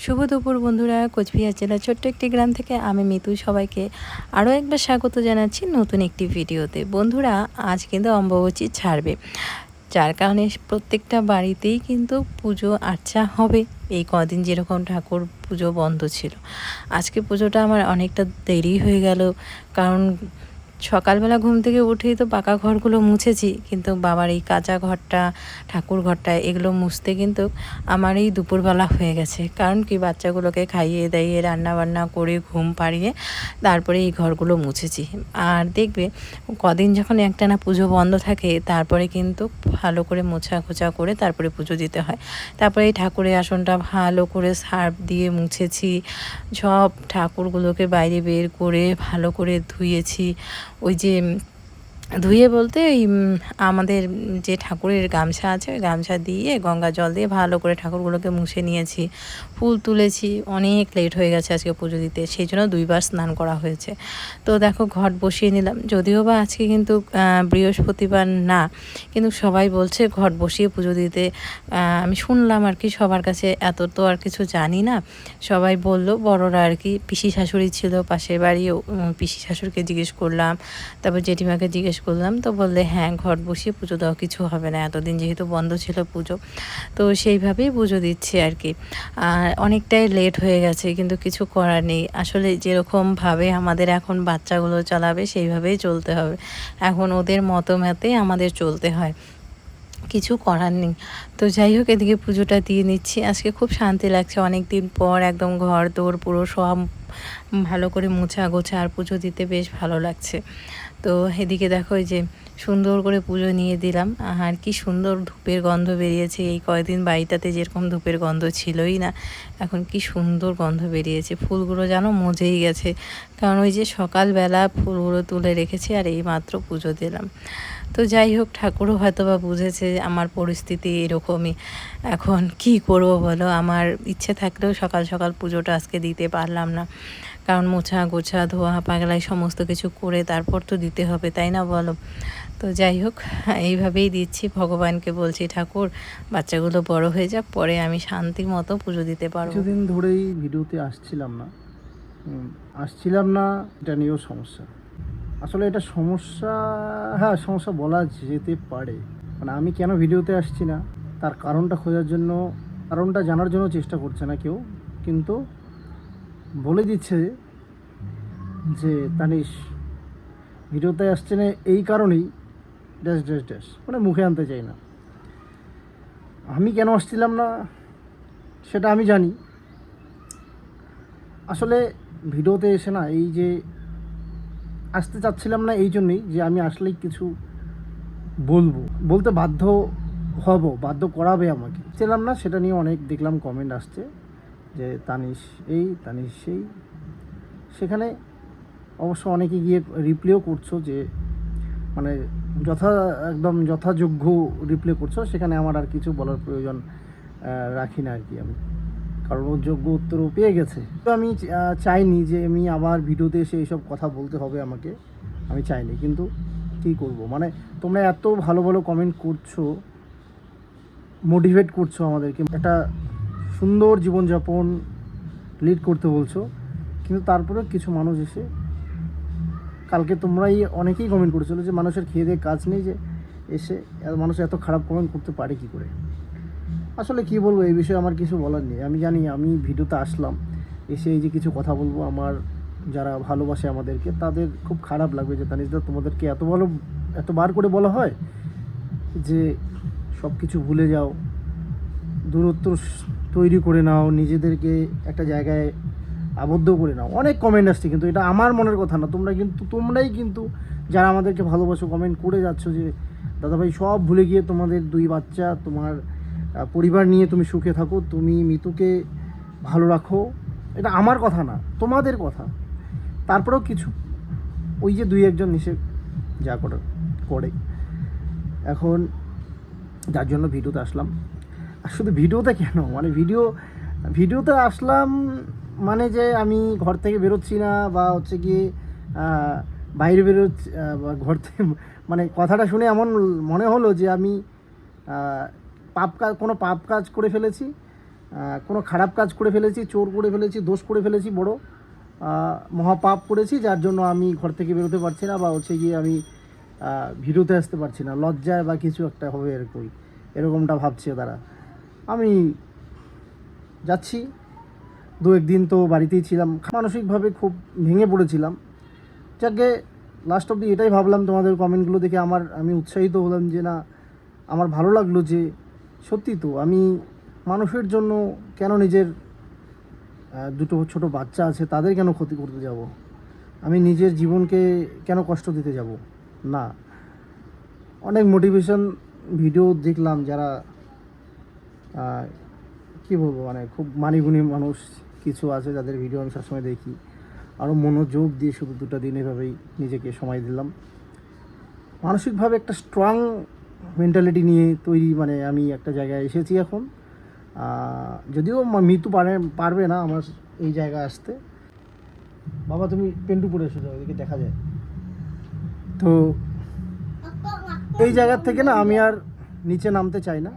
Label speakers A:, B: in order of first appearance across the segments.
A: শুভ দুপুর বন্ধুরা, কোচবিহার জেলার ছোট্ট একটি গ্রাম থেকে আমি মিতু সবাইকে আরও একবার স্বাগত জানাচ্ছি নতুন একটি ভিডিওতে। বন্ধুরা, আজ কিন্তু অম্বুবাচী ছাড়বে, যার কারণে প্রত্যেকটা বাড়িতেই কিন্তু পুজো আর্চা হবে। এই কদিন যেরকম ঠাকুর পুজো বন্ধ ছিল, আজকে পুজোটা আমার অনেকটা দেরি হয়ে গেল, কারণ সকালবেলা ঘুম থেকে উঠেই তো পাকা ঘরগুলো মুছেছি, কিন্তু বাবার এই কাঁচা ঘরটা, ঠাকুর ঘরটা, এগুলো মুছতে কিন্তু আমার এই দুপুরবেলা হয়ে গেছে। কারণ কি, বাচ্চাগুলোকে খাইয়ে দাইয়ে রান্নাবান্না করে ঘুম পাড়িয়ে তারপরে এই ঘরগুলো মুছেছি। আর দেখবে, কদিন যখন একটানা পুজো বন্ধ থাকে, তারপরে কিন্তু ভালো করে মোছা খোঁচা করে তারপরে পুজো দিতে হয়। তারপরে এই ঠাকুরের আসনটা ভালো করে সার্ফ দিয়ে মুছেছি, সব ঠাকুরগুলোকে বাইরে বের করে ভালো করে ধুয়েছি। ওই যে ধুয়ে বলতে ওই আমাদের যে ঠাকুরের গামছা আছে, ওই গামছা দিয়ে গঙ্গা জল দিয়ে ভালো করে ঠাকুরগুলোকে মুছে নিয়েছি, ফুল তুলেছি। অনেক লেট হয়ে গেছে আজকে পুজো দিতে, সেই জন্য 2বার স্নান করা হয়েছে। তো দেখো, ঘট বসিয়ে নিলাম, যদিও বা আজকে কিন্তু বৃহস্পতিবার না, কিন্তু সবাই বলছে ঘট বসিয়ে পুজো দিতে। আমি শুনলাম আর কি, সবার কাছে এত তো আর কিছু জানি না। সবাই বলল, বড়রা আর কি, পিসি শাশুড়ি ছিল পাশের বাড়ি, পিসি শাশুড়িকে জিজ্ঞেস করলাম, তারপর জেঠিমাকে জিজ্ঞেস করলাম, তো বললে হ্যাঁ, ঘট বসিয়ে পুজো দেওয়া কিছু হবে না, এতদিন যেহেতু বন্ধ ছিল পুজো, তো সেইভাবেই পুজো দিচ্ছি আর কি। আর অনেকটাই লেট হয়ে গেছে, কিন্তু কিছু করার নেই। আসলে যেরকমভাবে আমাদের এখন বাচ্চাগুলো চালাবে, সেইভাবেই চলতে হবে। এখন ওদের মতমতে আমাদের চলতে হয়, কিছু করার নেই। তো যাই হোক, এদিকে পুজোটা দিয়ে নিচ্ছি। আজকে খুব শান্তি লাগছে, অনেক দিন পর একদম ঘর দৌড় পুরো সব ভালো করে মোছা গোছা আর পুজো দিতে বেশ ভালো লাগছে। তো এদিকে দেখো, এই যে সুন্দর করে পুজো নিয়ে দিলাম। আর কি সুন্দর ধূপের গন্ধ বেরিয়েছে। এই কয়েকদিন বাড়িটাতে যেরকম ধূপের গন্ধ ছিলই না, এখন কি সুন্দর গন্ধ বেরিয়েছে। ফুলগুলো যেন মজেই গেছে, কারণ ওই যে সকালবেলা ফুলগুলো তুলে রেখেছি আর এই মাত্র পুজো দিলাম। তো যাই হোক, ঠাকুরও হয়তো বা বুঝেছে আমার পরিস্থিতি এরকমই। এখন কি করব বলো, আমার ইচ্ছে থাকলেও সকাল সকাল পুজোটা আজকে দিতে পারলাম না, কারণ মোছা গোছা ধোয়া পাগলাই সমস্ত কিছু করে তারপর তো দিতে হবে, তাই না বলো? তো যাই হোক, এইভাবেই দিচ্ছি। ভগবানকে বলছি, ঠাকুর বাচ্চাগুলো বড় হয়ে যাক, পরে আমি শান্তির মতো পুজো দিতে পারবো।
B: কিছুদিন ধরেই ভিডিওতে আসছিলাম না, এটা নিয়েও সমস্যা। আসলে এটা সমস্যা, হ্যাঁ সমস্যা বলা যেতে পারে। মানে আমি কেন ভিডিওতে আসছি না, তার কারণটা খোঁজার জন্য, কারণটা জানার জন্য চেষ্টা করছে না কেউ, কিন্তু বলে দিচ্ছে যে তানিশ ভিডিওতে আসছে না এই কারণেই, ড্যাশ ড্যাশ ড্যাশ, মানে মুখে আনতে চাই না। আমি কেন আসছিলাম না সেটা আমি জানি। আসলে ভিডিওতে এসে না, এই যে আসতে চাচ্ছিলাম না এই জন্যই যে আমি আসলেই কিছু বলতে বাধ্য করাবে আমাকে। ছিলাম না, সেটা নিয়ে অনেক দেখলাম কমেন্ট আসছে যে তানিশ এই তানিশ সেই। সেখানে অবশ্য অনেকে গিয়ে রিপ্লেও করছো, যে মানে একদম যথাযোগ্য রিপ্লে করছো। সেখানে আমার আর কিছু বলার প্রয়োজন রাখি না আর কি আমি, কারণ ওর যোগ্য উত্তরও পেয়ে গেছে। তো আমি চাইনি যে আমি আবার ভিডিওতে এসে এইসব কথা বলতে হবে আমাকে, আমি চাইনি। কিন্তু কী করব, মানে তোমরা এত ভালো ভালো কমেন্ট করছো, মোটিভেট করছো আমাদেরকে একটা সুন্দর জীবনযাপন লিড করতে বলছো, কিন্তু তারপরে কিছু মানুষ এসে, কালকে তোমরাই অনেকেই কমেন্ট করেছিলো যে মানুষের খেয়ে দিয়ে কাজ নেই, যে এসে মানুষ এত খারাপ কমেন্ট করতে পারে কী করে। আসলে কি বলবো, এই বিষয়ে আমার কিছু বলার নেই। আমি জানি আমি ভিডিওতে আসলাম, এসে এই যে কিছু কথা বলবো, আমার যারা ভালোবাসে আমাদেরকে তাদের খুব খারাপ লাগবে যে তানিশদা তোমাদেরকে এতবার করে বলা হয় যে সব কিছু ভুলে যাও, দূরত্ব তৈরি করে নাও, নিজেদেরকে একটা জায়গায় আবদ্ধ করে নাও। অনেক কমেন্ট আসছে, কিন্তু এটা আমার মনের কথা না। তোমরাই কিন্তু যারা আমাদেরকে ভালোবাসো কমেন্ট করে যাচ্ছ যে দাদাভাই সব ভুলে গিয়ে তোমাদের 2 বাচ্চা, তোমার পরিবার নিয়ে তুমি সুখে থাকো, তুমি মিতুকে ভালো রাখো। এটা আমার কথা না, তোমাদের কথা। তারপরেও কিছু ওই যে 2-1 জন এসে যা করে এখন, যার জন্য ভিডিওতে আসলাম। আর শুধু ভিডিওতে কেন, মানে ভিডিওতে আসলাম মানে যে আমি ঘর থেকে বেরোচ্ছি না, বা হচ্ছে গিয়ে বাইরে বেরোচ্ছি, বা ঘর থেকে, মানে কথাটা শুনে এমন মনে হলো যে আমি কোনো পাপ কাজ করে ফেলেছি, কোনো খারাপ কাজ করে ফেলেছি, চোর করে ফেলেছি, দোষ করে ফেলেছি, বড় মহাপাপ করেছি, যার জন্য আমি ঘর থেকে বেরোতে পারছি না, বা হচ্ছে গিয়ে আমি ভিডিওতে আসতে পারছি না, লজ্জায় বা কিছু একটা হবে এরকমটা ভাবছে তারা। আমি যাচ্ছি, 2-1 দিন তো বাড়িতেই ছিলাম, মানসিকভাবে খুব ভেঙে পড়েছিলাম। যাকে লাস্ট অবধি এটাই ভাবলাম, তোমাদের কমেন্টগুলো দেখে আমি উৎসাহিত হলাম যে না, আমার ভালো লাগলো যে সত্যি তো আমি মানুষের জন্য কেন নিজের দুটো ছোট বাচ্চা আছে তাদের কেন ক্ষতি করতে যাব, আমি নিজের জীবনকে কেন কষ্ট দিতে যাব না। অনেক মোটিভেশন ভিডিও দেখলাম, যারা কি বলবো, মানে খুব মানিগুণী মানুষ কিছু আছে যাদের ভিডিও আমি সবসময় দেখি, আরও মনোযোগ দিয়ে শুধু 2টা দিন এভাবেই নিজেকে সময় দিলাম। মানসিকভাবে একটা স্ট্রং মেন্টালিটি নিয়ে তৈরি, মানে আমি একটা জায়গায় এসেছি এখন। যদিও মৃত্যু পারবে না আমার এই জায়গায় আসতে। বাবা তুমি পেন্টু পরে এসে যাও, এদিকে দেখা যায়। তো এই জায়গার থেকে না আমি আর নিচে নামতে চাই না।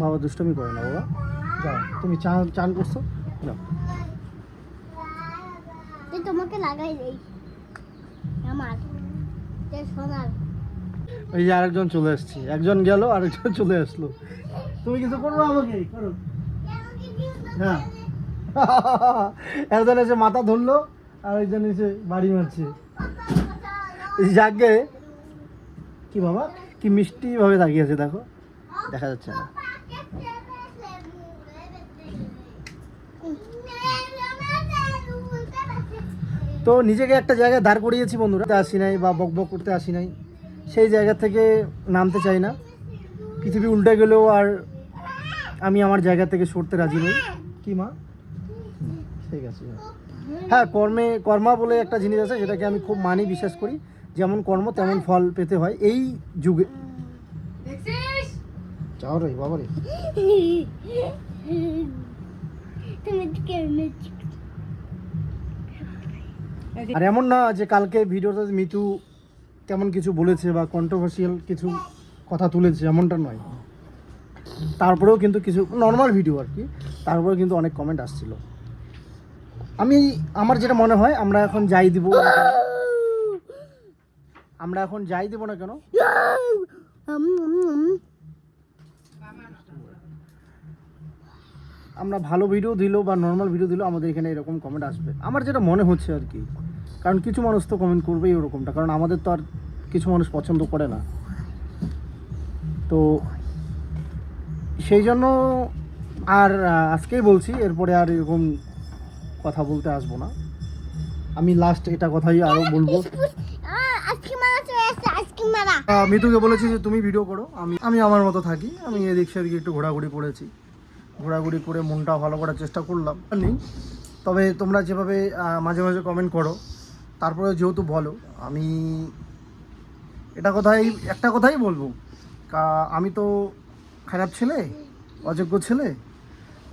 B: বাবা দুষ্টমি করে না, বাবা যাও, তুমি চান করছো, যাও।
C: তোমাকে লাগাই দেই আমার সোনার।
B: এই যে আরেকজন চলে আসছে, একজন গেল আরেকজন চলে আসলো। তুমি কিছু করবো আমাকে, করো। হ্যাঁ একজন এসে মাথা ধরলো আর একজন এসে বাড়ি মারছে। যাকে কি বাবা কি মিষ্টি ভাবে তাকিয়েছে, দেখো দেখা যাচ্ছে না। তো নিজেকে একটা জায়গায় দাঁড় করিয়েছি বন্ধুরা, আসি নাই বা বকবক করতে আসি নাই, সেই জায়গা থেকে নামতে চাই না। পৃথিবী উল্টে গেলেও আর আমি আমার জায়গা থেকে সরতে রাজি নই। কি মা, ঠিক আছে। হ্যাঁ, কর্মা বলে একটা জিনিস আছে, যেটাকে আমি খুব মানি, বিশ্বাস করি। যেমন কর্ম তেমন ফল পেতে হয় এই যুগে। যাও রে বাবা রে। আর এমন না যে কালকে ভিডিওতে মিতু তেমন কিছু বলেছে বা কন্ট্রোভার্সিয়াল কিছু কথা তুলেছে, এমনটা নয়। তারপরেও কিন্তু কিছু নর্মাল ভিডিও আর কি, তারপরেও কিন্তু অনেক কমেন্ট আসছিল। আমার যেটা মনে হয়, আমরা এখন যাই দিব না কেন, আমরা ভালো ভিডিও দিলেও বা নর্মাল ভিডিও দিলেও আমাদের এখানে এরকম কমেন্ট আসবে, আমার যেটা মনে হচ্ছে আর কি। কারণ কিছু মানুষ তো কমেন্ট করবেই ওরকমটা, কারণ আমাদের তো আর কিছু মানুষ পছন্দ করে না। তো সেই জন্য আর আজকেই বলছি, এরপরে আর এরকম কথা বলতে আসবো না। আমি লাস্ট এটা কথাই আরও বলবো। মিতুকে বলেছি যে তুমি ভিডিও করো, আমি আমার মতো থাকি। আমি এদিক সেদিকে একটু ঘোরাঘুরি করে মনটা ভালো করার চেষ্টা করলাম। তবে তোমরা যেভাবে মাঝে মাঝে কমেন্ট করো, তারপরে যেহেতু বলো, আমি একটা কথাই বলবো, আমি তো খারাপ ছেলে, অযোগ্য ছেলে।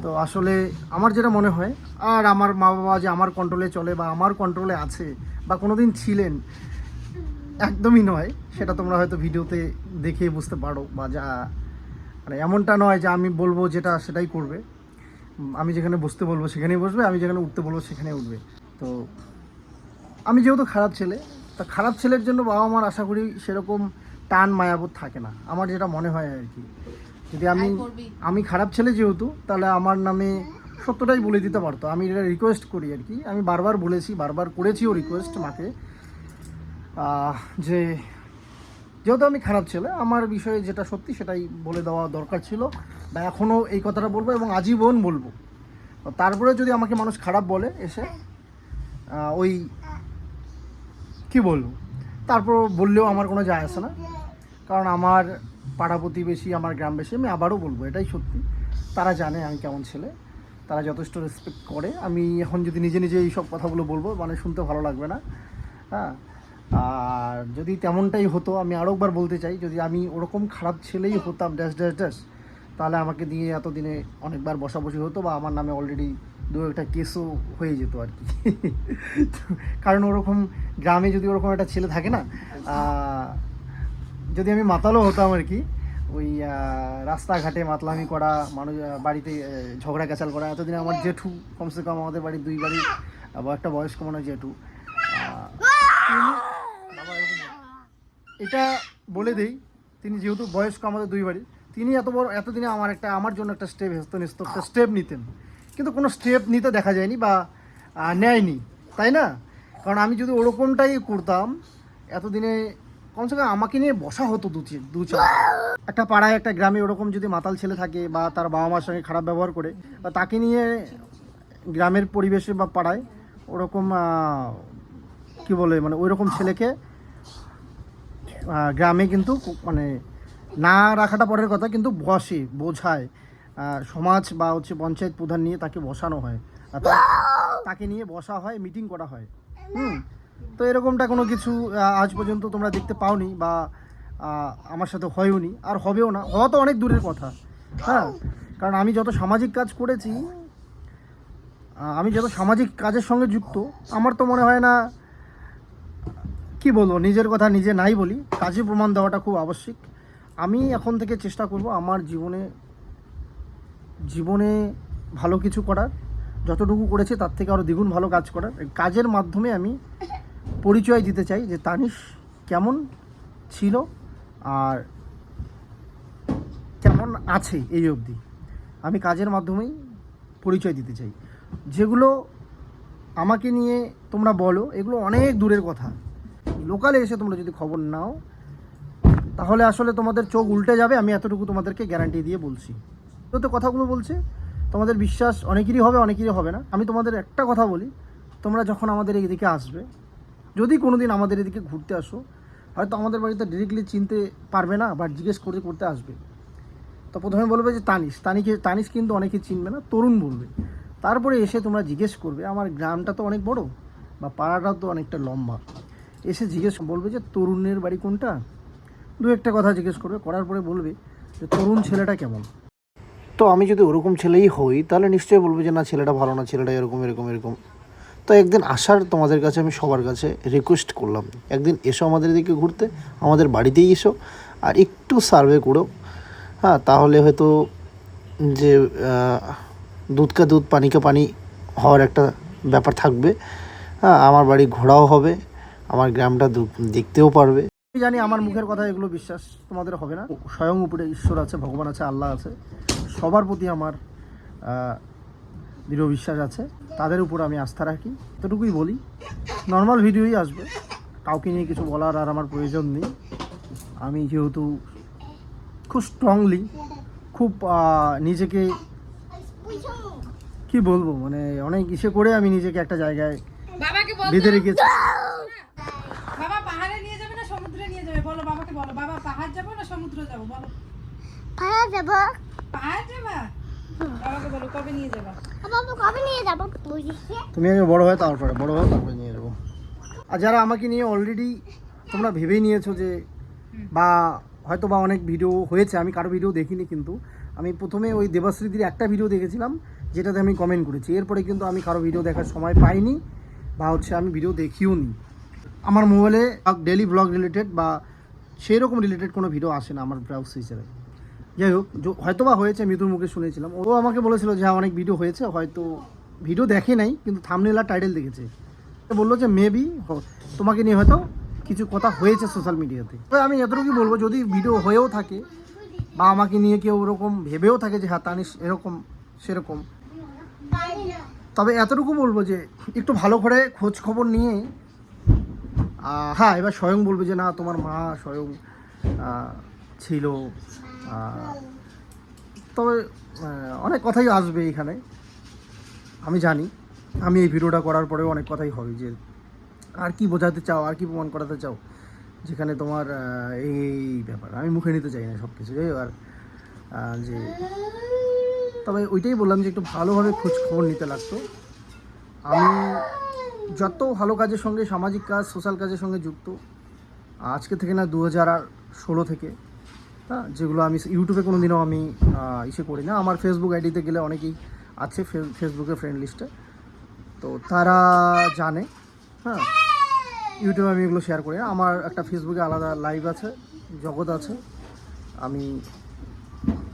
B: তো আসলে আমার যেটা মনে হয়, আর আমার মা বাবা যে আমার কন্ট্রোলে চলে বা আমার কন্ট্রোলে আছে বা কোনো দিন ছিলেন, একদমই নয়। সেটা তোমরা হয়তো ভিডিওতে দেখে বুঝতে পারো, বা যা মানে এমনটা নয় যে আমি বলবো যেটা সেটাই করবে। আমি যেখানে বসতে বলবো সেখানেই বসবে, আমি যেখানে উঠতে বলবো সেখানেই উঠবে। তো আমি যেহেতু খারাপ ছেলে, তা খারাপ ছেলের জন্য বাবা মার আশা করি সেরকম টান মায়াবোধ থাকে না, আমার যেটা মনে হয় আর কি। যদি আমি খারাপ ছেলে যেহেতু, তাহলে আমার নামে সত্যটাই বলে দিতে পারতো। আমি এটা রিকোয়েস্ট করি আর কি, আমি বারবার বলেছি, বারবার করেছিও রিকোয়েস্ট মাকে, যে যেহেতু আমি খারাপ ছেলে, আমার বিষয়ে যেটা সত্যি সেটাই বলে দেওয়া দরকার ছিল, বা এখনও এই কথাটা বলবো এবং আজীবন বলবো। তারপরে যদি আমাকে মানুষ খারাপ বলে এসে, ওই কি বলবো, তারপর বললেও আমার কোনো যায় আসে না। কারণ আমার পাড়া প্রতিবেশী, আমার গ্রামবাসী, আমি আবারও বলবো এটাই সত্যি, তারা জানে আমি কেমন ছেলে, তারা যথেষ্ট রেসপেক্ট করে। আমি এখন যদি নিজে নিজে এই সব কথাগুলো বলবো, মানে শুনতে ভালো লাগবে না। হ্যাঁ, আর যদি তেমনটাই হতো, আমি আরও একবার বলতে চাই, যদি আমি ওরকম খারাপ ছেলেই হতাম ড্যাশ, তাহলে আমাকে দিয়ে এতদিনে অনেকবার বসাবসি হতো, বা আমার নামে অলরেডি 2-একটা কেসও হয়ে যেত আর কি। কারণ ওরকম গ্রামে যদি ওরকম একটা ছেলে থাকে না, যদি আমি মাতালও হতাম আর কি, ওই রাস্তাঘাটে মাতলামি করা, মানুষ বাড়িতে ঝগড়া ক্যাচাল করা। এতদিনে আমার জেঠু, কমসে কম আমাদের বাড়ির দুই বাড়ির একটা বয়স্ক মনে হয় জেঠু, বাবা এরকম এটা বলে দেই, তিনি যেহেতু বয়স্ক আমাদের দুই বাড়ি, তিনি এতদিনে আমার জন্য একটা স্টেপ একটা স্টেপ নিতেন, কিন্তু কোনো স্টেপ নিতে দেখা যায়নি বা নেয়নি, তাই না? কারণ আমি যদি ওরকমটাই করতাম, এতদিনে কমসে কম আমাকে নিয়ে বসা হতো দু চার। একটা পাড়ায় একটা গ্রামে ওরকম যদি মাতাল ছেলে থাকে বা তার বাবা মার সঙ্গে খারাপ ব্যবহার করে, বা তাকে নিয়ে গ্রামের পরিবেশে বা পাড়ায় ওরকম কি বলে মানে ওই রকম ছেলেকে গ্রামে কিন্তু মানে না রাখাটা পরের কথা, কিন্তু বোঝায় সমাজ বা হচ্ছে পঞ্চায়েত প্রধান নিয়ে তাকে বসানো হয়, তাকে নিয়ে বসা হয়, মিটিং করা হয়। তো এরকমটা কোনো কিছু আজ পর্যন্ত তোমরা দেখতে পাওনি বা আমার সাথে হয়ওনি, আর হবেও না, হওয়া তো অনেক দূরের কথা। হ্যাঁ, কারণ আমি যত সামাজিক কাজ করেছি, আমি যত সামাজিক কাজের সঙ্গে যুক্ত, আমার তো মনে হয় না, কি বলবো, নিজের কথা নিজে নাই বলি, কাজে প্রমাণ দেওয়াটা খুব আবশ্যিক। আমি এখন থেকে চেষ্টা করব আমার জীবনে ভালো কিছু করার, যতটুকু করেছি তার থেকে আরও দ্বিগুণ ভালো কাজ করার। কাজের মাধ্যমে আমি পরিচয় দিতে চাই যে তানিশ কেমন ছিল আর কেমন আছে এই অবধি। আমি কাজের মাধ্যমেই পরিচয় দিতে চাই। যেগুলো আমাকে নিয়ে তোমরা বলো, এগুলো অনেক দূরের কথা। লোকালে এসে তোমরা যদি খবর নাও, তাহলে আসলে তোমাদের চোখ উল্টে যাবে। আমি এতটুকু তোমাদেরকে গ্যারান্টি দিয়ে বলছি। তো কথাগুলো বলছে, তোমাদের বিশ্বাস অনেকেরই হবে, অনেকেরই হবে না। আমি তোমাদের একটা কথা বলি, তোমরা যখন আমাদের এদিকে আসবে, যদি কোনো দিন আমাদের এদিকে ঘুরতে আসো, হয়তো আমাদের বাড়িতে ডিরেক্টলি চিনতে পারবে না, বা জিজ্ঞেস করতে আসবে, তো প্রথমে বলবে যে তানিশ কিন্তু অনেকে চিনবে না, তরুণ বলবে। তারপরে এসে তোমরা জিজ্ঞেস করবে, আমার গ্রামটা তো অনেক বড় বা পাড়াটাও তো অনেকটা লম্বা, এসে বলবে যে তরুণের বাড়ি কোনটা, দু একটা কথা জিজ্ঞেস করবে, করার পরে বলবে যে তরুণ ছেলেটা কেমন। তো আমি যদি ওরকম ছেলেই হই, তাহলে নিশ্চয়ই বলবে যে না, ছেলেটা ভালো না, ছেলেটা এরকম। তো একদিন আসার তোমাদের কাছে আমি সবার কাছে রিকোয়েস্ট করলাম, একদিন এসো আমাদের এদিকে ঘুরতে, আমাদের বাড়িতেই এসো, আর একটু সার্ভে করো। হ্যাঁ, তাহলে হয়তো যে দুধ কা দুধ পানি কা পানি হওয়ার একটা ব্যাপার থাকবে। হ্যাঁ, আমার বাড়ি ঘোরাও হবে, আমার গ্রামটা দেখতেও পারবে। আমি জানি আমার মুখের কথা এগুলো বিশ্বাস তোমাদের হবে না। স্বয়ং উপরে ঈশ্বর আছে, ভগবান আছে, আল্লাহ আছে, সবার প্রতি আমার দৃঢ় বিশ্বাস আছে, তাদের উপর আমি আস্থা রাখি। এতটুকুই বলি, নর্মাল ভিডিওই আসবে, কাউকে নিয়ে কিছু বলার আর আমার প্রয়োজন নেই। আমি যেহেতু খুব স্ট্রংলি, খুব নিজেকে কি বলবো, মানে অনেক করে আমি নিজেকে একটা জায়গায় বেঁধে রেখেছি।
D: বাবা পাহাড়ে নিয়ে যাবে না সমুদ্রে নিয়ে যাবে? বলো বাবাকে, বলো বাবা পাহাড় যাবো না সমুদ্র যাবো? বলো।
C: পাহাড় যাবো।
D: পাহাড় যাবা? বাবাকে বলো কবে নিয়ে যাবা?
C: বাবা কবে নিয়ে যাবো বুঝিস?
B: তুমি আগে বড় হয় তারপরে নিয়ে যাবো। আর যারা আমাকে নিয়ে অলরেডি তোমরা ভেবেই নিয়েছো যে, বা হয়তো বা অনেক ভিডিও হয়েছে, আমি কারো ভিডিও দেখিনি, কিন্তু আমি প্রথমে ওই দেবাশ্রীদির একটা ভিডিও দেখেছিলাম, যেটাতে আমি কমেন্ট করেছি। এরপরে কিন্তু আমি কারো ভিডিও দেখার সময় পাইনি, বা হচ্ছে আমি ভিডিও দেখিও নি। আমার মোবাইলে ডেলি ব্লগ রিলেটেড বা সেই রকম রিলেটেড কোনো ভিডিও আসে না আমার ব্রাউজ হিসেবে। যাই হোক, হয়তো বা হয়েছে, মৃত্যুর মুখে শুনেছিলাম। ও আমাকে বলেছিল যে হ্যাঁ অনেক ভিডিও হয়েছে, হয়তো ভিডিও দেখে নাই, কিন্তু থাম্বনেল আর টাইটেল দেখেছে। বললো যে মেবি তোমাকে নিয়ে হয়তো কিছু কথা হয়েছে সোশ্যাল মিডিয়াতে। তবে আমি এতটুকুই বলবো, যদি ভিডিও হয়েও থাকে বা আমাকে নিয়ে কেউ ওরকম ভেবেও থাকে যে হ্যাঁ তানিশ এরকম সেরকম, তবে এতটুকু বলবো যে একটু ভালো করে খোঁজ খবর নিয়ে, হ্যাঁ এবার স্বয়ং বলবে যে না তোমার মা স্বয়ং ছিল, তবে অনেক কথাই আসবে এখানে, আমি জানি। আমি এই ভিডিওটা করার পরেও অনেক কথাই হবে যে আর কি বোঝাতে চাও, আর কি প্রমাণ করাতে চাও, যেখানে তোমার এই ব্যাপার আমি মুখে নিতে চাই না সব কিছু। আর যে তবে ওইটাই বললাম যে একটু ভালোভাবে খোঁজ খবর নিতে লাগতো। আমি যত ভালো কাজের সঙ্গে, সামাজিক কাজ, সোশ্যাল কাজের সঙ্গে যুক্ত, আজকে থেকে না 2016 থেকে, হ্যাঁ, যেগুলো আমি ইউটিউবে কোনো দিনও আমি করি না। আমার ফেসবুক আইডিতে গেলে অনেকেই আছে ফেসবুকের ফ্রেন্ড লিস্টে, তো তারা জানে। হ্যাঁ, ইউটিউবে আমি এগুলো শেয়ার করি না। আমার একটা ফেসবুকে আলাদা লাইভ আছে, জগৎ আছে, আমি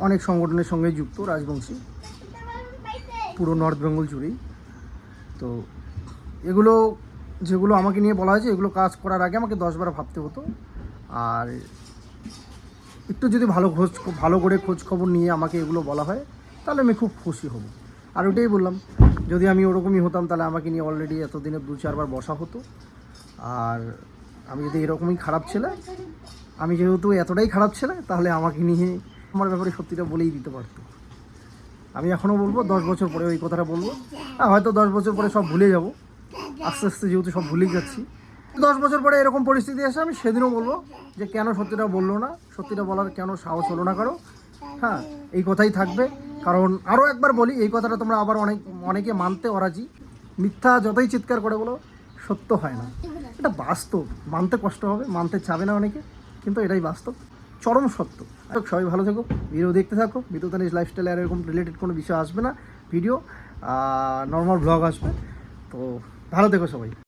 B: অনেক সংগঠনের সঙ্গে যুক্ত রাজবংশী, পুরো নর্থ বেঙ্গল জুড়েই। তো এগুলো যেগুলো আমাকে নিয়ে বলা হয়েছে, এগুলো কাজ করার আগে আমাকে 10বার ভাবতে হতো। আর একটু যদি ভালো করে খোঁজ খবর নিয়ে আমাকে এগুলো বলা হয় তাহলে আমি খুব খুশি হব। আর ওটাই বললাম, যদি আমি ওরকমই হতাম তাহলে আমাকে নিয়ে অলরেডি এতদিনে 2-4বার বসা হতো। আর আমি যদি এরকমই খারাপ ছেলে, আমি যেহেতু এতটাই খারাপ ছেলে, তাহলে আমাকে নিয়ে আমার ব্যাপারে সত্যিটা বলেই দিতে পারতো। আমি এখনও বলবো, 10 বছর পরে ওই কথাটা বলবো। হয়তো 10 বছর পরে সব ভুলে যাব, আস্তে আস্তে যেহেতু সব ভুলেই যাচ্ছি। 10 বছর পরে এরকম পরিস্থিতি আসে, আমি সেদিনও বলবো যে কেন সত্যিটা বললো না, সত্যিটা বলার কেন সাহস হলো না কারো। হ্যাঁ, এই কথাই থাকবে। কারণ আরও একবার বলি, এই কথাটা তোমরা আবার অনেকে মানতে অরাজি। মিথ্যা যতই চিৎকার করে বলো, সত্য হয় না। এটা বাস্তব, মানতে কষ্ট হবে, মানতে চাবে না অনেকে, কিন্তু এটাই বাস্তব, চরম সত্য। সবাই ভালো থেকো, ভিডিও দেখতে থাকো। মিতুতানিস লাইফস্টাইলে আর এরকম রিলেটেড কোনো বিষয় আসবে না, ভিডিও নর্মাল ব্লগ আসবে। তো ভালো থেকো সবাই।